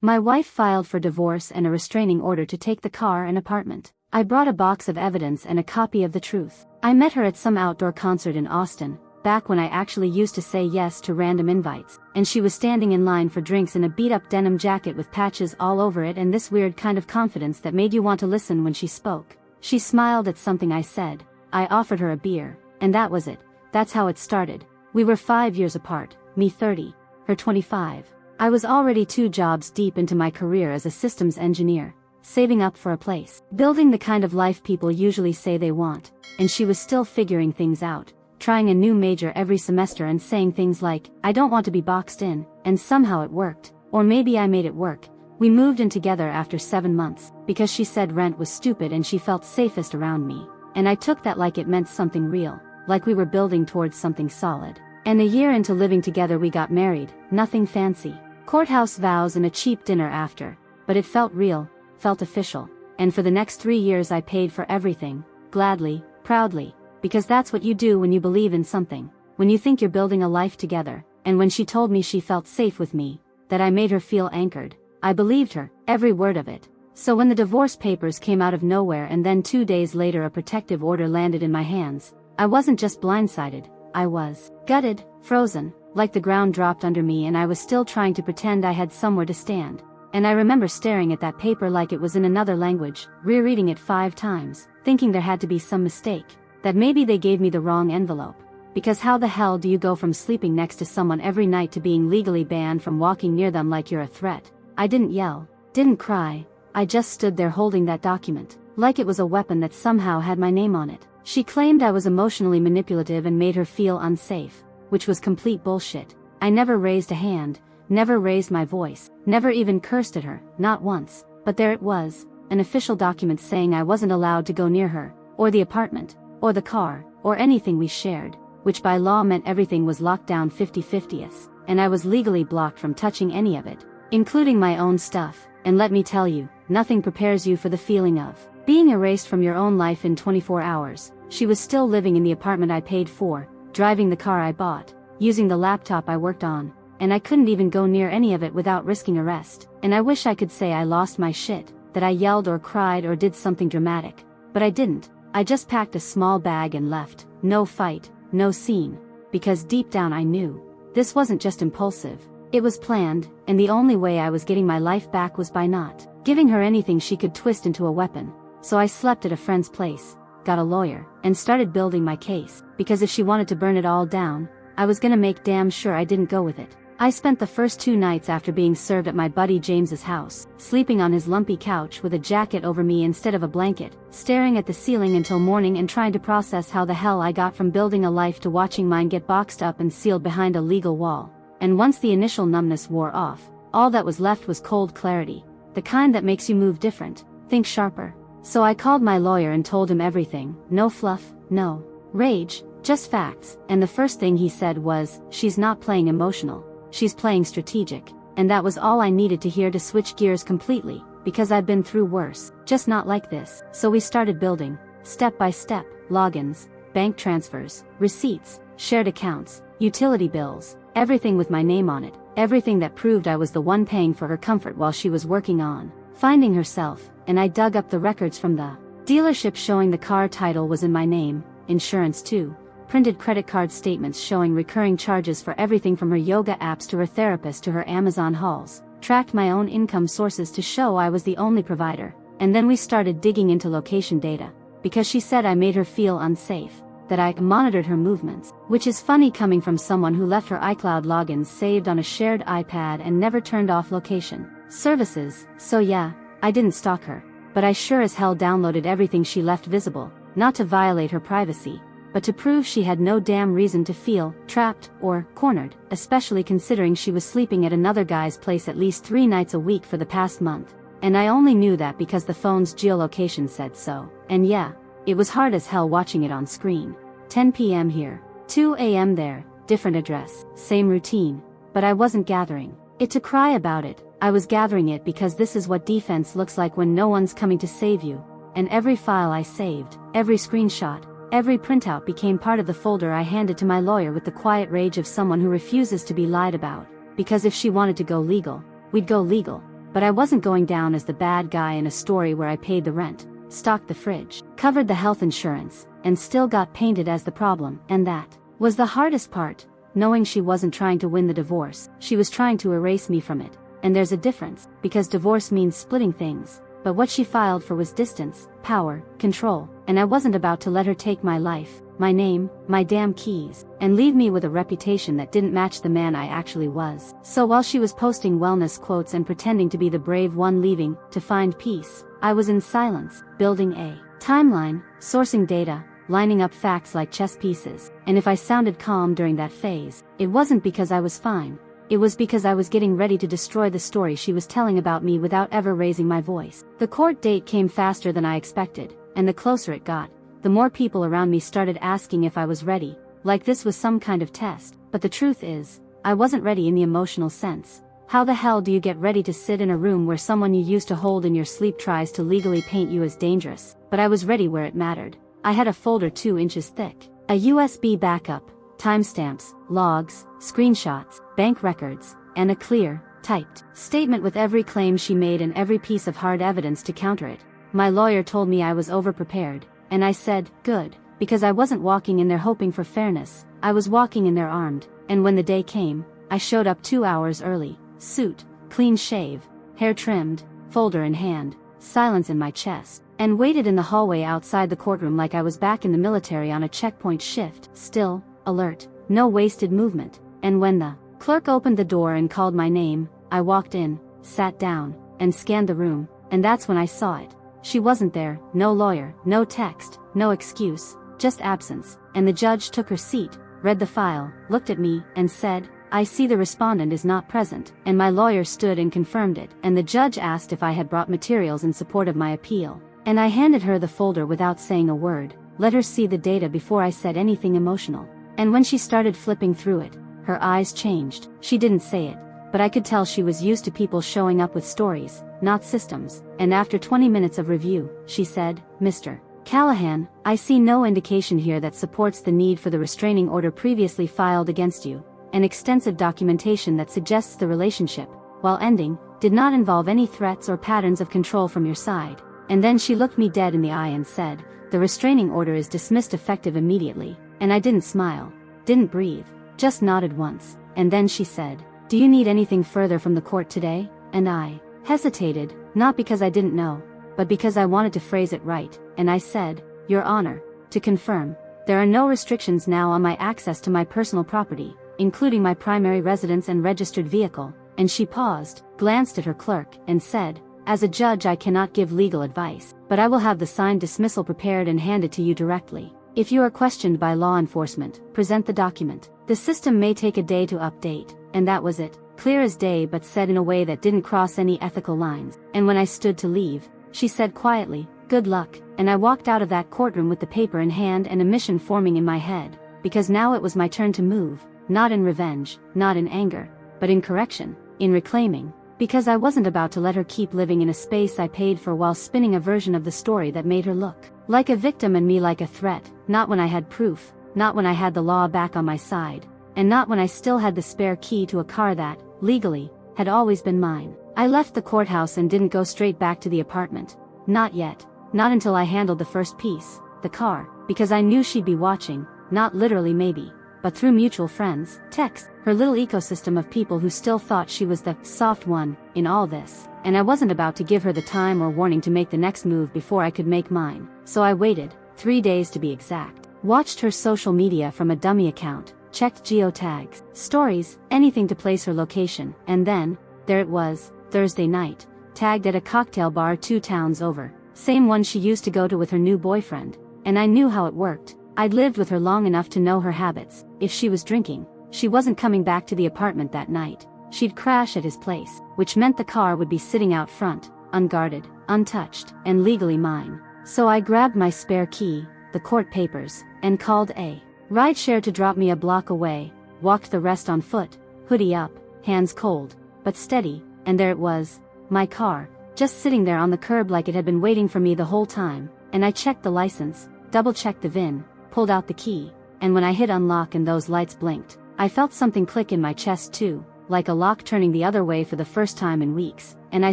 My wife filed for divorce and a restraining order to take the car and apartment. I brought a box of evidence and a copy of the truth. I met her at some outdoor concert in Austin, back when I actually used to say yes to random invites, and she was standing in line for drinks in a beat-up denim jacket with patches all over it and this weird kind of confidence that made you want to listen when she spoke. She smiled at something I said. I offered her a beer, and that was it. That's how it started. We were 5 years apart, me 30, her 25. I was already 2 jobs deep into my career as a systems engineer, saving up for a place, building the kind of life people usually say they want, and she was still figuring things out, trying a new major every semester and saying things like, I don't want to be boxed in, and somehow it worked, or maybe I made it work. We moved in together after 7 months, because she said rent was stupid and she felt safest around me, and I took that like it meant something real, like we were building towards something solid. And a year into living together we got married, nothing fancy. Courthouse vows and a cheap dinner after, but it felt real, felt official, and for the next 3 years I paid for everything, gladly, proudly, because that's what you do when you believe in something, when you think you're building a life together. And when she told me she felt safe with me, that I made her feel anchored, I believed her, every word of it. So when the divorce papers came out of nowhere and then 2 days later a protective order landed in my hands, I wasn't just blindsided, I was gutted, frozen, like the ground dropped under me and I was still trying to pretend I had somewhere to stand. And I remember staring at that paper like it was in another language, rereading it 5 times, thinking there had to be some mistake, that maybe they gave me the wrong envelope. Because how the hell do you go from sleeping next to someone every night to being legally banned from walking near them like you're a threat? I didn't yell, didn't cry, I just stood there holding that document, like it was a weapon that somehow had my name on it. She claimed I was emotionally manipulative and made her feel unsafe, which was complete bullshit. I never raised a hand, never raised my voice, never even cursed at her, not once. But there it was, an official document saying I wasn't allowed to go near her, or the apartment, or the car, or anything we shared, which by law meant everything was locked down 50-50, and I was legally blocked from touching any of it, including my own stuff. And let me tell you, nothing prepares you for the feeling of being erased from your own life in 24 hours. She was still living in the apartment I paid for, driving the car I bought, using the laptop I worked on, and I couldn't even go near any of it without risking arrest. And I wish I could say I lost my shit, that I yelled or cried or did something dramatic, but I didn't. I just packed a small bag and left. No fight, no scene, because deep down I knew this wasn't just impulsive, it was planned, and the only way I was getting my life back was by not giving her anything she could twist into a weapon. So I slept at a friend's place, got a lawyer, and started building my case, because if she wanted to burn it all down, I was gonna make damn sure I didn't go with it. I spent the first 2 nights after being served at my buddy James's house, sleeping on his lumpy couch with a jacket over me instead of a blanket, staring at the ceiling until morning and trying to process how the hell I got from building a life to watching mine get boxed up and sealed behind a legal wall. And once the initial numbness wore off, all that was left was cold clarity, the kind that makes you move different, think sharper. So I called my lawyer and told him everything, no fluff, no rage, just facts. And the first thing he said was, she's not playing emotional, she's playing strategic. And that was all I needed to hear to switch gears completely, because I'd been through worse, just not like this. So we started building, step by step, logins, bank transfers, receipts, shared accounts, utility bills, everything with my name on it, everything that proved I was the one paying for her comfort while she was working on finding herself. And I dug up the records from the dealership showing the car title was in my name, insurance too, printed credit card statements showing recurring charges for everything from her yoga apps to her therapist to her Amazon hauls, tracked my own income sources to show I was the only provider. And then we started digging into location data, because she said I made her feel unsafe, that I monitored her movements, which is funny coming from someone who left her iCloud logins saved on a shared iPad and never turned off location services. So yeah, I didn't stalk her, but I sure as hell downloaded everything she left visible, not to violate her privacy, but to prove she had no damn reason to feel trapped or cornered, especially considering she was sleeping at another guy's place at least 3 nights a week for the past month. And I only knew that because the phone's geolocation said so. And yeah, it was hard as hell watching it on screen. 10 p.m. here, 2 a.m. there, different address, same routine. But I wasn't gathering it to cry about it. I was gathering it because this is what defense looks like when no one's coming to save you. And every file I saved, every screenshot, every printout became part of the folder I handed to my lawyer with the quiet rage of someone who refuses to be lied about. Because if she wanted to go legal, we'd go legal. but I wasn't going down as the bad guy in a story where I paid the rent, stocked the fridge, covered the health insurance, and still got painted as the problem. And that was the hardest part, knowing she wasn't trying to win the divorce, she was trying to erase me from it. And there's a difference, because divorce means splitting things, but what she filed for was distance, power, control, and I wasn't about to let her take my life, my name, my damn keys, and leave me with a reputation that didn't match the man I actually was. So while she was posting wellness quotes and pretending to be the brave one leaving to find peace, I was in silence, building a timeline, sourcing data, lining up facts like chess pieces. And if I sounded calm during that phase, it wasn't because I was fine. It was because I was getting ready to destroy the story she was telling about me without ever raising my voice. The court date came faster than I expected, and the closer it got, the more people around me started asking if I was ready, like this was some kind of test. But the truth is, I wasn't ready in the emotional sense. How the hell do you get ready to sit in a room where someone you used to hold in your sleep tries to legally paint you as dangerous? But I was ready where it mattered. I had a folder 2 inches thick, a USB backup, timestamps, logs, screenshots, bank records, and a clear, typed statement with every claim she made and every piece of hard evidence to counter it. My lawyer told me I was overprepared, and I said, good, because I wasn't walking in there hoping for fairness, I was walking in there armed. And when the day came, I showed up 2 hours early, suit, clean shave, hair trimmed, folder in hand, silence in my chest, and waited in the hallway outside the courtroom like I was back in the military on a checkpoint shift, still, alert, no wasted movement. And when the clerk opened the door and called my name, I walked in, sat down, and scanned the room, and that's when I saw it. She wasn't there, no lawyer, no text, no excuse, just absence. And the judge took her seat, read the file, looked at me, and said, I see the respondent is not present. And my lawyer stood and confirmed it, and the judge asked if I had brought materials in support of my appeal. And I handed her the folder without saying a word, let her see the data before I said anything emotional. And when she started flipping through it, her eyes changed. She didn't say it, but I could tell she was used to people showing up with stories, not systems. And after 20 minutes of review, she said, Mr. Callahan, I see no indication here that supports the need for the restraining order previously filed against you. An extensive documentation that suggests the relationship, while ending, did not involve any threats or patterns of control from your side. And then she looked me dead in the eye and said, the restraining order is dismissed effective immediately. And I didn't smile, didn't breathe, just nodded once. And then she said, do you need anything further from the court today? And I hesitated, not because I didn't know, but because I wanted to phrase it right. And I said, Your Honor, to confirm, there are no restrictions now on my access to my personal property, including my primary residence and registered vehicle. And she paused, glanced at her clerk, and said, as a judge I cannot give legal advice, but I will have the signed dismissal prepared and handed to you directly. If you are questioned by law enforcement, present the document. The system may take a day to update. And that was it, clear as day, but said in a way that didn't cross any ethical lines. And when I stood to leave, she said quietly, good luck. And I walked out of that courtroom with the paper in hand and a mission forming in my head, because now it was my turn to move, not in revenge, not in anger, but in correction, in reclaiming. Because I wasn't about to let her keep living in a space I paid for while spinning a version of the story that made her look like a victim and me like a threat, not when I had proof, not when I had the law back on my side, and not when I still had the spare key to a car that, legally, had always been mine. I left the courthouse and didn't go straight back to the apartment. Not yet, not until I handled the first piece, the car, because I knew she'd be watching, not literally maybe, but through mutual friends, text, her little ecosystem of people who still thought she was the soft one in all this. And I wasn't about to give her the time or warning to make the next move before I could make mine. So I waited, 3 days to be exact, watched her social media from a dummy account, checked geotags, stories, anything to place her location, and then, there it was, Thursday night, tagged at a cocktail bar 2 towns over, same one she used to go to with her new boyfriend. And I knew how it worked. I'd lived with her long enough to know her habits. If she was drinking, she wasn't coming back to the apartment that night. She'd crash at his place, which meant the car would be sitting out front, unguarded, untouched, and legally mine. So I grabbed my spare key, the court papers, and called a rideshare to drop me a block away, walked the rest on foot, hoodie up, hands cold, but steady, and there it was, my car, just sitting there on the curb like it had been waiting for me the whole time. And I checked the license, double-checked the VIN, pulled out the key, and when I hit unlock and those lights blinked, I felt something click in my chest too, like a lock turning the other way for the first time in weeks. and I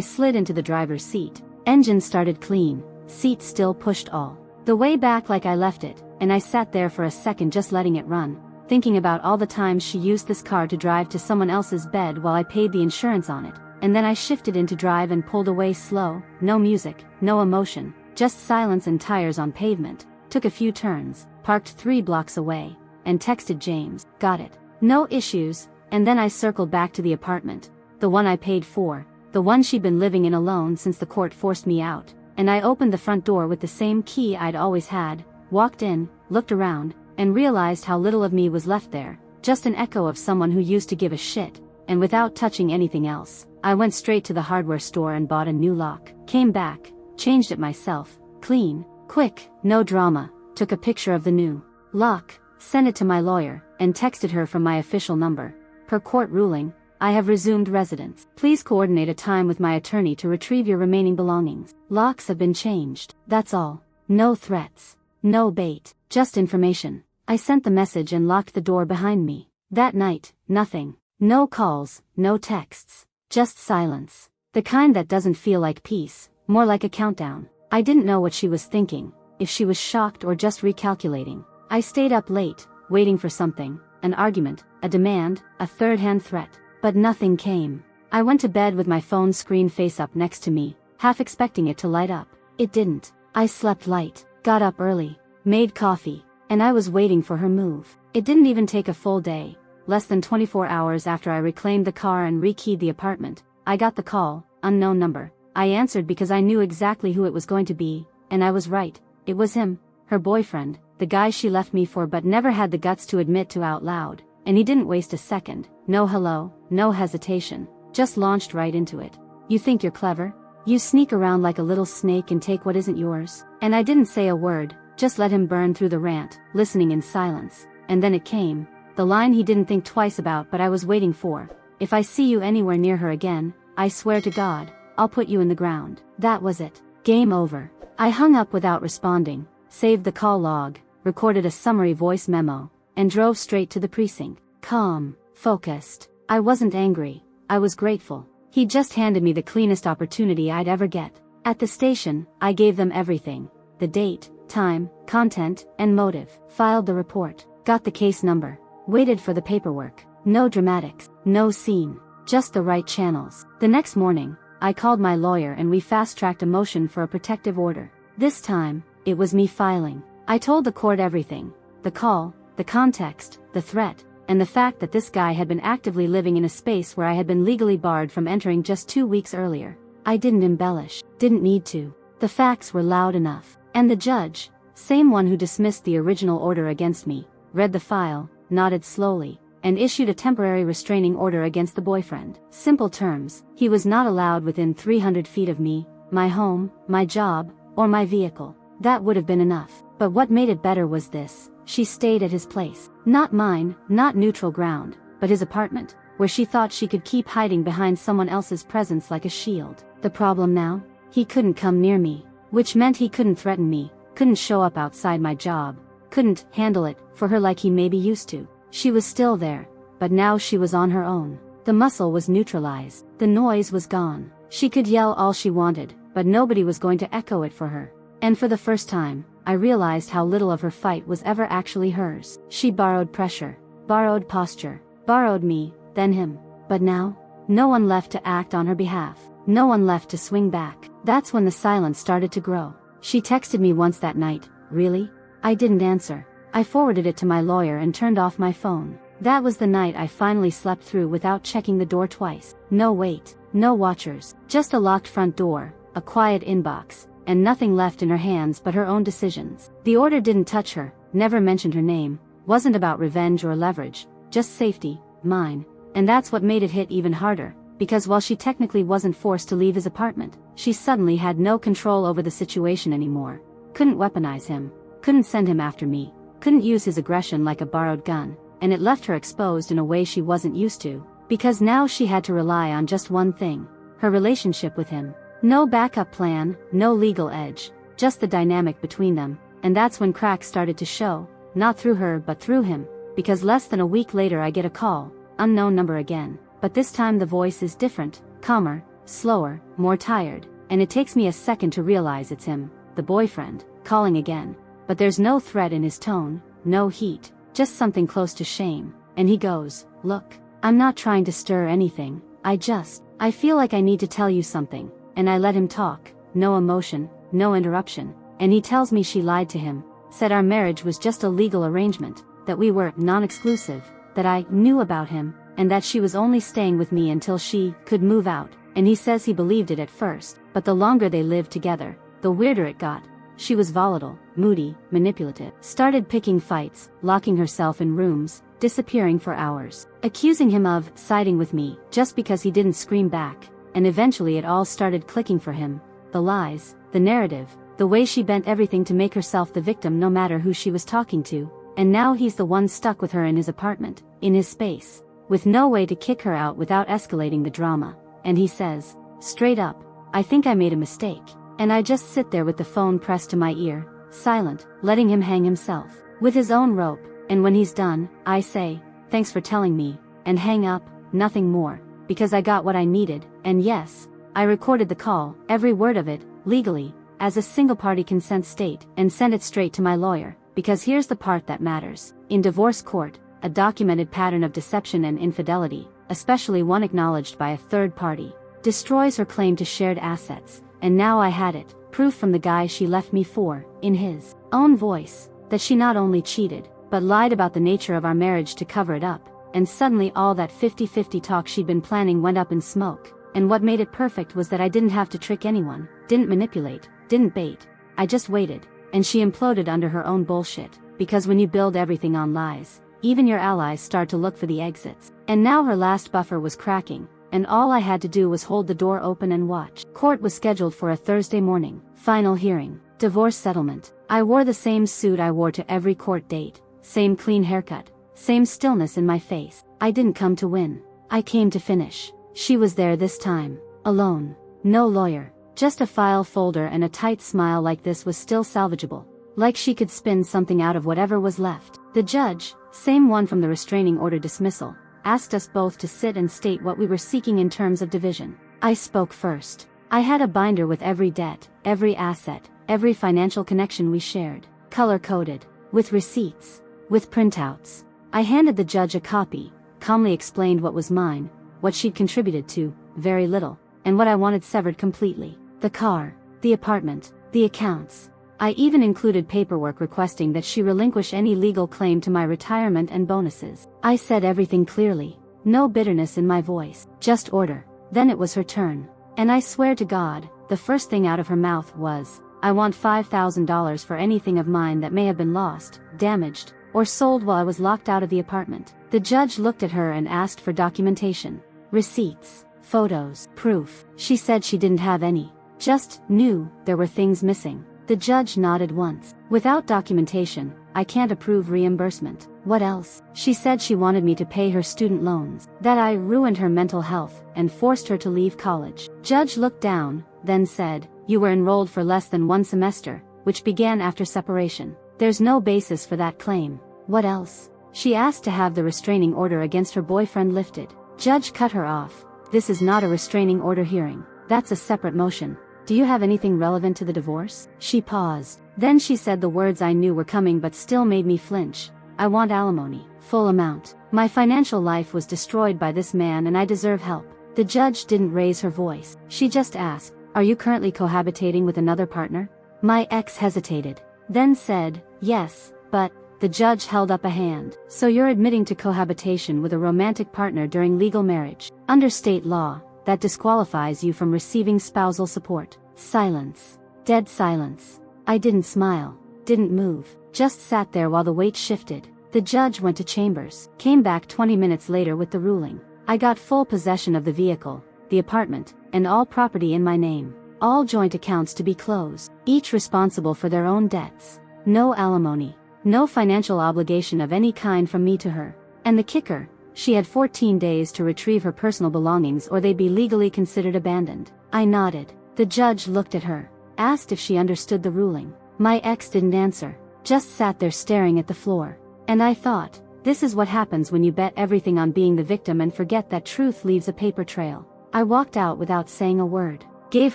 slid into the driver's seat. Engine started clean, seat still pushed all the way back like I left it, and I sat there for a second just letting it run, thinking about all the times she used this car to drive to someone else's bed while I paid the insurance on it. And then I shifted into drive and pulled away slow, no music, no emotion, just silence and tires on pavement. Took a few turns, parked 3 blocks away, and texted James, got it. No issues, and then I circled back to the apartment, the one I paid for, the one she'd been living in alone since the court forced me out, and I opened the front door with the same key I'd always had, walked in, looked around, and realized how little of me was left there, just an echo of someone who used to give a shit, and without touching anything else, I went straight to the hardware store and bought a new lock, came back, changed it myself, clean, quick, no drama, took a picture of the new lock, sent it to my lawyer, and texted her from my official number. Per court ruling, I have resumed residence. Please coordinate a time with my attorney to retrieve your remaining belongings. Locks have been changed, that's all. No threats. No bait, just information. I sent the message and locked the door behind me. That night, nothing. No calls, no texts. Just silence. The kind that doesn't feel like peace, more like a countdown. I didn't know what she was thinking, if she was shocked or just recalculating. I stayed up late, waiting for something, an argument, a demand, a third-hand threat. But nothing came. I went to bed with my phone screen face up next to me, half expecting it to light up. It didn't. I slept light, got up early, made coffee, and I was waiting for her move. It didn't even take a full day. Less than 24 hours after I reclaimed the car and rekeyed the apartment, I got the call, unknown number. I answered because I knew exactly who it was going to be, and I was right. It was him, her boyfriend, the guy she left me for but never had the guts to admit to out loud. And he didn't waste a second, no hello, no hesitation, just launched right into it. You think you're clever? You sneak around like a little snake and take what isn't yours? And I didn't say a word, just let him burn through the rant, listening in silence. And then it came, the line he didn't think twice about but I was waiting for. If I see you anywhere near her again, I swear to God, I'll put you in the ground. That was it. Game over. I hung up without responding, saved the call log, recorded a summary voice memo, and drove straight to the precinct. Calm, focused. I wasn't angry, I was grateful. He'd just handed me the cleanest opportunity I'd ever get. At the station, I gave them everything. The date, time, content, and motive. Filed the report, got the case number, waited for the paperwork. No dramatics, no scene, just the right channels. The next morning, I called my lawyer and we fast-tracked a motion for a protective order. This time, it was me filing. I told the court everything. The call, the context, the threat, and the fact that this guy had been actively living in a space where I had been legally barred from entering just 2 weeks earlier. I didn't embellish, didn't need to. The facts were loud enough. And the judge, same one who dismissed the original order against me, read the file, nodded slowly, and issued a temporary restraining order against the boyfriend. Simple terms, he was not allowed within 300 feet of me, my home, my job, or my vehicle. That would have been enough. But what made it better was this. She stayed at his place. Not mine, not neutral ground, but his apartment, where she thought she could keep hiding behind someone else's presence like a shield. The problem now? He couldn't come near me, which meant he couldn't threaten me, couldn't show up outside my job, couldn't handle it for her like he maybe used to. She was still there, but now she was on her own. The muscle was neutralized, the noise was gone. She could yell all she wanted, but nobody was going to echo it for her. And for the first time, I realized how little of her fight was ever actually hers. She borrowed pressure, borrowed posture, borrowed me, then him. But now, no one left to act on her behalf. No one left to swing back. That's when the silence started to grow. She texted me once that night, really? I didn't answer. I forwarded it to my lawyer and turned off my phone. That was the night I finally slept through without checking the door twice. No wait, no watchers, just a locked front door, a quiet inbox, and nothing left in her hands but her own decisions. The order didn't touch her, never mentioned her name, wasn't about revenge or leverage, just safety, mine. And that's what made it hit even harder, because while she technically wasn't forced to leave his apartment, she suddenly had no control over the situation anymore. Couldn't weaponize him, couldn't send him after me, couldn't use his aggression like a borrowed gun, and it left her exposed in a way she wasn't used to, because now she had to rely on just one thing, her relationship with him. No backup plan, no legal edge, just the dynamic between them, and that's when cracks started to show, not through her but through him, because less than a week later I get a call, unknown number again, but this time the voice is different, calmer, slower, more tired, and it takes me a second to realize it's him, the boyfriend, calling again. But there's no threat in his tone, no heat, just something close to shame, and he goes, "Look, I'm not trying to stir anything, I feel like I need to tell you something," and I let him talk, no emotion, no interruption, and he tells me she lied to him, said our marriage was just a legal arrangement, that we were non-exclusive, that I knew about him, and that she was only staying with me until she could move out, and he says he believed it at first, but the longer they lived together, the weirder it got. She was volatile, moody, manipulative, started picking fights, locking herself in rooms, disappearing for hours, accusing him of siding with me just because he didn't scream back, and eventually it all started clicking for him. The lies, the narrative, the way she bent everything to make herself the victim no matter who she was talking to, and now he's the one stuck with her in his apartment, in his space, with no way to kick her out without escalating the drama, and he says, straight up, "I think I made a mistake," and I just sit there with the phone pressed to my ear, silent, letting him hang himself, with his own rope, and when he's done, I say, "Thanks for telling me," and hang up, nothing more, because I got what I needed, and yes, I recorded the call, every word of it, legally, as a single-party consent state, and sent it straight to my lawyer, because here's the part that matters. In divorce court, a documented pattern of deception and infidelity, especially one acknowledged by a third party, destroys her claim to shared assets, and now I had it, proof from the guy she left me for, in his own voice, that she not only cheated, but lied about the nature of our marriage to cover it up, and suddenly all that 50-50 talk she'd been planning went up in smoke, and what made it perfect was that I didn't have to trick anyone, didn't manipulate, didn't bait, I just waited, and she imploded under her own bullshit, because when you build everything on lies, even your allies start to look for the exits, and now her last buffer was cracking, and all I had to do was hold the door open and watch. Court was scheduled for a Thursday morning, final hearing, divorce settlement. I wore the same suit I wore to every court date, same clean haircut, same stillness in my face. I didn't come to win, I came to finish. She was there this time, alone, no lawyer, just a file folder and a tight smile like this was still salvageable, like she could spin something out of whatever was left. The judge, same one from the restraining order dismissal, asked us both to sit and state what we were seeking in terms of division. I spoke first. I had a binder with every debt, every asset, every financial connection we shared, color-coded, with receipts, with printouts. I handed the judge a copy, calmly explained what was mine, what she'd contributed to, very little, and what I wanted severed completely. The car, the apartment, the accounts. I even included paperwork requesting that she relinquish any legal claim to my retirement and bonuses. I said everything clearly, no bitterness in my voice, just order. Then it was her turn. And I swear to God, the first thing out of her mouth was, "I want $5,000 for anything of mine that may have been lost, damaged, or sold while I was locked out of the apartment." The judge looked at her and asked for documentation. Receipts, photos, proof. She said she didn't have any, just knew there were things missing. The judge nodded once. "Without documentation, I can't approve reimbursement." "What else?" She said she wanted me to pay her student loans, that I ruined her mental health and forced her to leave college. Judge looked down, then said, "You were enrolled for less than one semester, which began after separation. There's no basis for that claim." "What else?" She asked to have the restraining order against her boyfriend lifted. Judge cut her off. "This is not a restraining order hearing. That's a separate motion. Do you have anything relevant to the divorce?" She paused. Then she said the words I knew were coming but still made me flinch. "I want alimony, full amount. My financial life was destroyed by this man and I deserve help." The judge didn't raise her voice. She just asked, "Are you currently cohabitating with another partner?" My ex hesitated, then said, "Yes, but..." The judge held up a hand. "So you're admitting to cohabitation with a romantic partner during legal marriage. Under state law, that disqualifies you from receiving spousal support." Silence. Dead silence. I didn't smile, didn't move, just sat there while the weight shifted. The judge went to chambers, came back 20 minutes later with the ruling. I got full possession of the vehicle, the apartment, and all property in my name. All joint accounts to be closed, each responsible for their own debts. No alimony. No financial obligation of any kind from me to her. And the kicker, she had 14 days to retrieve her personal belongings or they'd be legally considered abandoned. I nodded. The judge looked at her, asked if she understood the ruling. My ex didn't answer, just sat there staring at the floor. And I thought, this is what happens when you bet everything on being the victim and forget that truth leaves a paper trail. I walked out without saying a word. Gave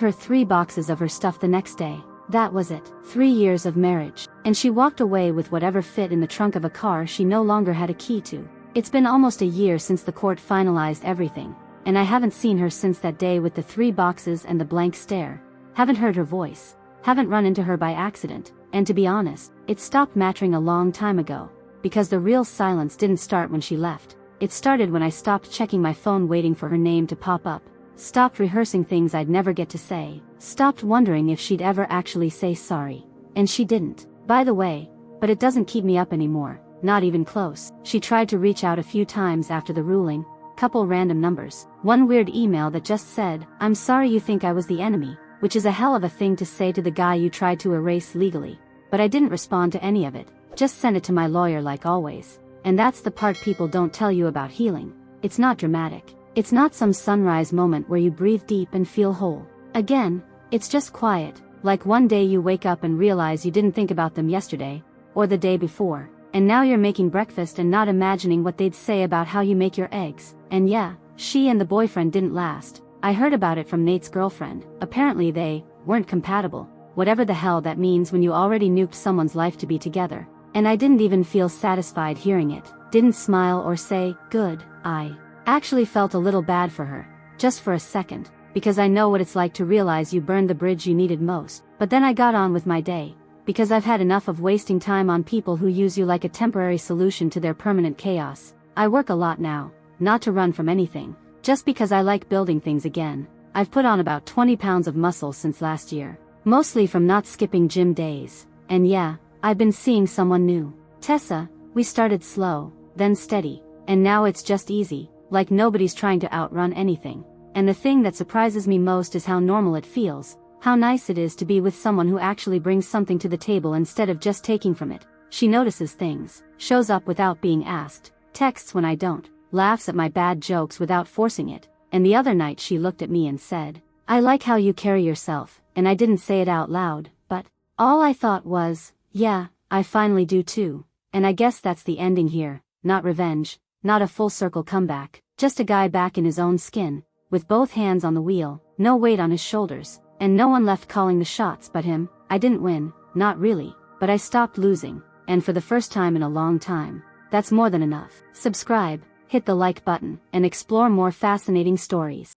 her 3 boxes of her stuff the next day. That was it. 3 years of marriage. And she walked away with whatever fit in the trunk of a car she no longer had a key to. It's been almost a year since the court finalized everything, and I haven't seen her since that day with the 3 boxes and the blank stare. Haven't heard her voice. Haven't run into her by accident, and to be honest, it stopped mattering a long time ago, because the real silence didn't start when she left. It started when I stopped checking my phone waiting for her name to pop up, stopped rehearsing things I'd never get to say, stopped wondering if she'd ever actually say sorry. And she didn't. By the way, but it doesn't keep me up anymore, not even close. She tried to reach out a few times after the ruling, couple random numbers, one weird email that just said, "I'm sorry you think I was the enemy," which is a hell of a thing to say to the guy you tried to erase legally. But I didn't respond to any of it, just sent it to my lawyer like always. And that's the part people don't tell you about healing. It's not dramatic. It's not some sunrise moment where you breathe deep and feel whole. Again, it's just quiet, like one day you wake up and realize you didn't think about them yesterday, or the day before, and now you're making breakfast and not imagining what they'd say about how you make your eggs. And yeah, she and the boyfriend didn't last. I heard about it from Nate's girlfriend. Apparently they weren't compatible, whatever the hell that means when you already nuked someone's life to be together. And I didn't even feel satisfied hearing it, didn't smile or say, good. I actually felt a little bad for her, just for a second, because I know what it's like to realize you burned the bridge you needed most. But then I got on with my day, because I've had enough of wasting time on people who use you like a temporary solution to their permanent chaos. I work a lot now, not to run from anything, just because I like building things again. I've put on about 20 pounds of muscle since last year, mostly from not skipping gym days. And yeah, I've been seeing someone new. Tessa, we started slow, then steady, and now it's just easy, like nobody's trying to outrun anything. And the thing that surprises me most is how normal it feels, how nice it is to be with someone who actually brings something to the table instead of just taking from it. She notices things, shows up without being asked, texts when I don't, laughs at my bad jokes without forcing it. And the other night she looked at me and said, "I like how you carry yourself," and I didn't say it out loud, but all I thought was, yeah, I finally do too. And I guess that's the ending here, not revenge, not a full circle comeback, just a guy back in his own skin, with both hands on the wheel, no weight on his shoulders, and no one left calling the shots but him. I didn't win, not really, but I stopped losing, and for the first time in a long time. That's more than enough. Subscribe, hit the like button, and explore more fascinating stories.